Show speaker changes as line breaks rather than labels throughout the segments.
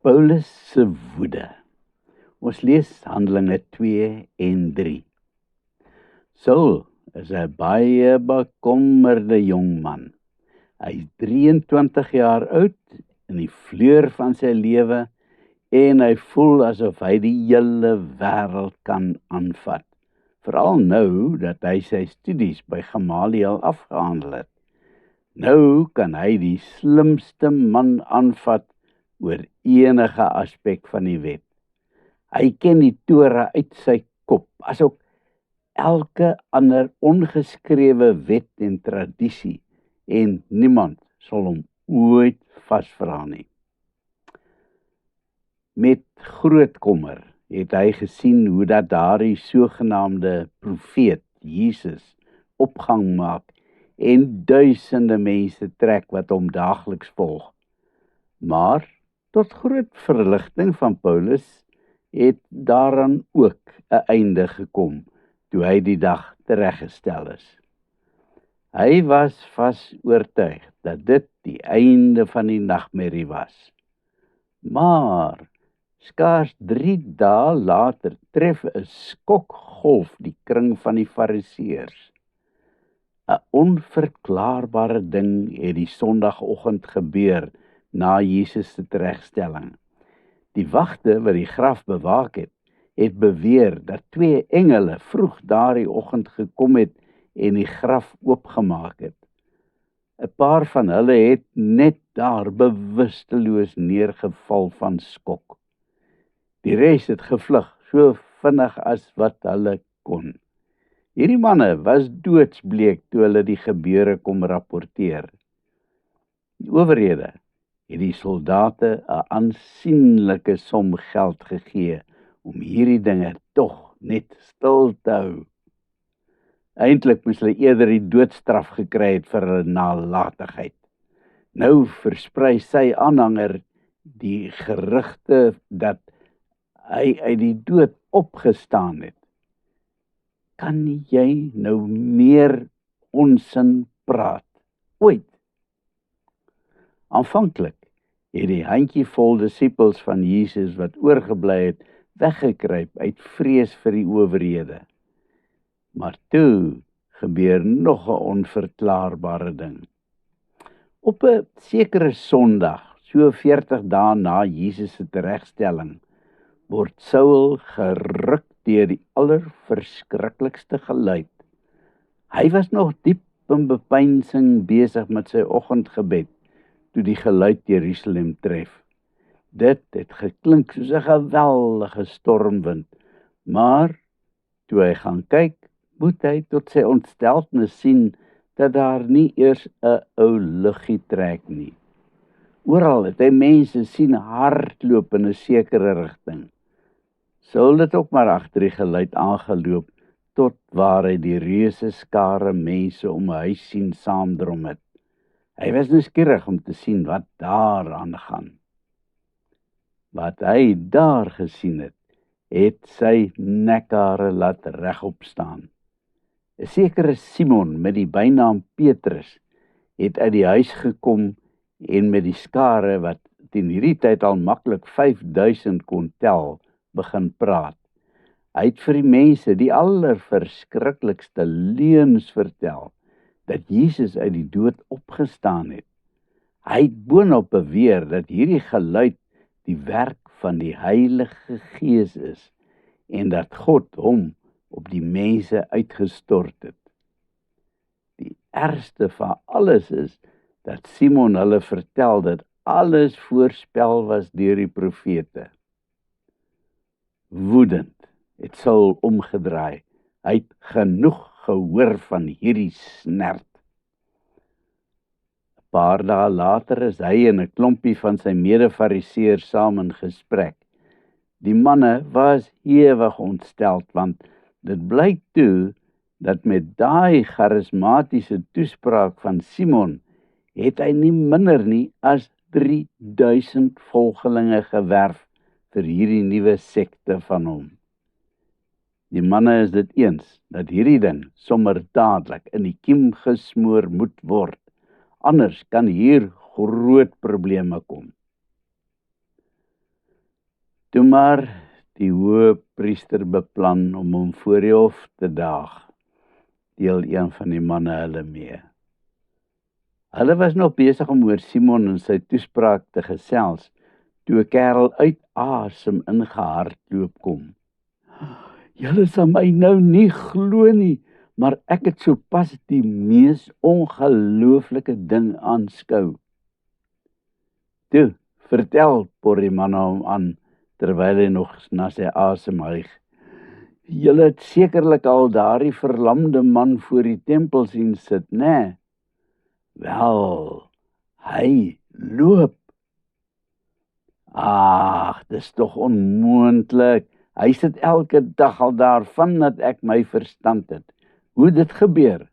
Paulus se woede. Ons lees Handelinge 2 en 3. Saul is 'n baie bekommerde jong man. Hy is 23 jaar oud, in die vleur van sy lewe, en hy voel asof hy die hele wêreld kan aanvat. Veral nou dat hy sy studies by Gamaliel afgehandel het. Nou kan hy die slimste man aanvat oor enige aspek van die wet. Hy ken die Torah uit sy kop, asook elke ander ongeskrewe wet en tradisie, en niemand sal hom ooit vasvra nie. Met groot kommer het hy gesien hoe dat daardie sogenaamde profeet, Jesus, opgang maak en duisende mense trek wat hom daagliks volg. Maar tot groot verligting van Paulus het daaraan ook 'n einde gekom toe hy die dag tereggestel is. Hy was vas oortuig dat dit die einde van die nagmerrie was. Maar skaars 3 dae later tref 'n skokgolf die kring van die Fariseërs. 'n Onverklaarbare ding het die Sondagoggend gebeur na Jesus se teregstelling. Die wagte wat die graf bewaak het beweer dat 2 engele vroeg daardie oggend gekom het en die graf oopgemaak het. 'n Paar van hulle het net daar bewusteloos neergeval van skok. Die res het gevlug, so vinnig as wat hulle kon. Hierdie manne was doodsbleek toe hulle die gebeure kom rapporteer. Die owerhede het die soldate 'n aansienlike som geld gegee om hierdie dinge tog net stil te hou. Eintlik moes hulle eerder die doodstraf gekry het vir hulle nalatigheid. Nou versprei sy aanhanger die gerugte dat hy uit die dood opgestaan het. Kan jy nou meer onsin praat? Ooit. Aanvanklik het die handjievol disippels van Jesus wat oorgebly het, weggekruip uit vrees vir die owerhede. Maar toe gebeur nog 'n onverklaarbare ding. Op 'n sekere Sondag, so 40 dae na Jesus se teregstelling, word Saul geruk deur die allerverskriklikste geluid. Hy was nog diep in bepeinsing besig met sy oggendgebed toe die geluid Jerusalem tref. Dit het geklink soos 'n geweldige stormwind, maar toe hy gaan kyk, moet hy tot sy ontsteltenis sien dat daar nie eers 'n ou luggie trek nie. Oral het hy mense sien hardloop in 'n sekere rigting. Saul het ook maar agter die geluid aangeloop tot waar hy die reuse skare mense om 'n huis sien saamdrom het. Hy was nuuskierig om te sien wat daar aangaan. Wat hy daar gesien het sy nekhare laat regop staan. 'n Sekere Simon met die bynaam Petrus het uit die huis gekom en met die skare wat teen hierdie tyd al maklik 5000 kon tel, begin praat. Hy het vir die mense die allerverskriklikste leuns vertel, dat Jesus uit die dood opgestaan het. Hy het boonop beweer dat hierdie geluid die werk van die Heilige Gees is en dat God hom op die mense uitgestort het. Die ergste van alles is dat Simon hulle vertel dat alles voorspel was deur die profete. Woedend het Saul omgedraai. Hy het genoeg gehoor van hierdie snert. 'n Paar dae later is hy en 'n klompie van sy mede-fariseërs saam in gesprek. Die manne was ewig ontsteld, want dit blyk toe dat met daai charismatiese toespraak van Simon het hy nie minder nie as 3000 volgelinge gewerf vir hierdie nuwe sekte van hom. Die manne is dit eens dat hierdie ding sommer dadelik in die kiem gesmoor moet word. Anders kan hier groot probleme kom. Toe maar die hoëpriester beplan om hom voor die hof te daag, deel een van die manne hulle mee. Hulle was nog besig om oor Simon en sy toespraak te gesels, toe 'n kerel uit asem ingehardloop kom. Julle sal my nou nie glo nie, maar ek het sopas die mees ongelooflike ding aanskou. Toe, vertel, por die man hom aan, terwyl hy nog na sy asem hyg. Julle het sekerlik al daardie verlamde man voor die tempel sien sit, né? Wel, hy loop. Ag, dis tog onmoontlik. Hy sit elke dag al daar vandat ek my verstand het. Hoe dit gebeur?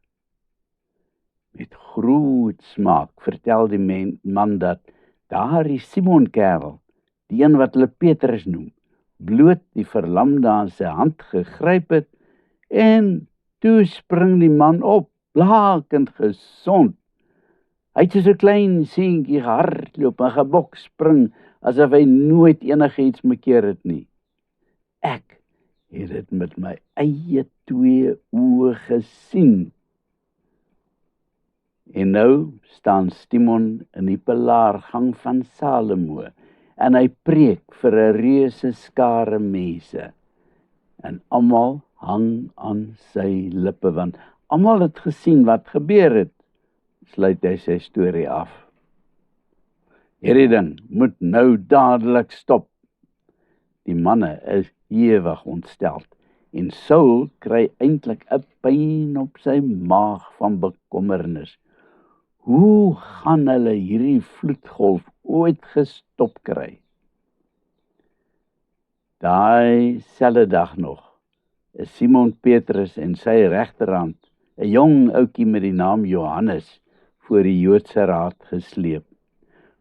Met groot smaak vertel die man dat daardie Simon kerel, die een wat hulle Petrus noem, bloot die verlamde aan sy hand gegryp het en toe spring die man op, blakend gesond. Hy het soos 'n klein seentjie gehardloop en gebok spring, asof hy nooit enigiets mekeer het nie. Ek het dit met my eie 2 oë gesien. En nou staan Simon in die pilaargang van Salomo en hy preek vir 'n reuse skare mense. En almal hang aan sy lippe, want almal het gesien wat gebeur het. Sluit hy sy storie af. Hierdie ding moet nou dadelik stop. Die manne is ewig ontsteld en Saul kry eintlik 'n pyn op sy maag van bekommernis. Hoe gaan hulle hierdie vloedgolf ooit gestop kry? Daai selfde dag nog is Simon Petrus en sy regterhand, 'n jong ouetjie met die naam Johannes, voor die Joodse raad gesleep.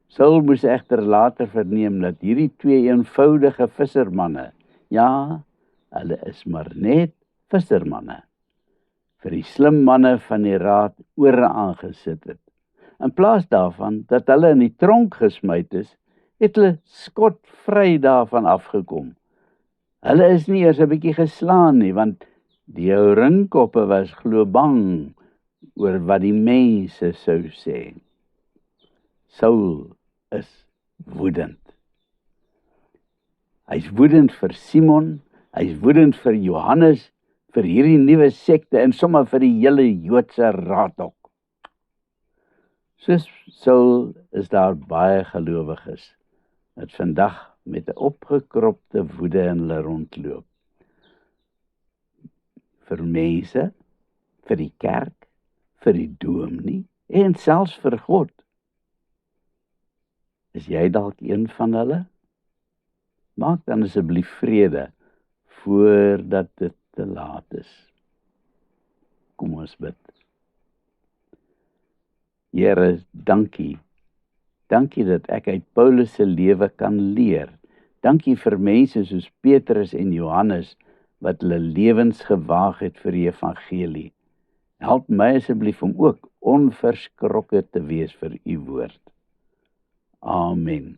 Saul moes egter later verneem dat hierdie 2 eenvoudige vissermanne, ja, hulle is maar net vissermanne, vir die slim manne van die raad ore aangesit het. In plaas daarvan dat hulle in die tronk gesmyt is, het hulle skotvry daarvan afgekom. Hulle is nie eers 'n bietjie geslaan nie, want die ou ringkoppe was glo bang oor wat die mense sou sê. Saul is woedend. Hy's woedend vir Simon, hy's woedend vir Johannes, vir hierdie nuwe sekte en sommer vir die hele Joodse raad ook. Soos Saul is daar baie gelowiges wat vandag met 'n opgekropte woede in hulle rondloop. Vir mense, vir die kerk, vir die dominee en selfs vir God. Is jy dalk een van hulle? Maak dan asseblief vrede voordat dit te laat is. Kom ons bid. Here, dankie. Dankie dat ek uit Paulus se lewe kan leer. Dankie vir mense soos Petrus en Johannes wat hulle lewens gewaag het vir die evangelie. Help my asseblief om ook onverskrokke te wees vir u woord. Amen.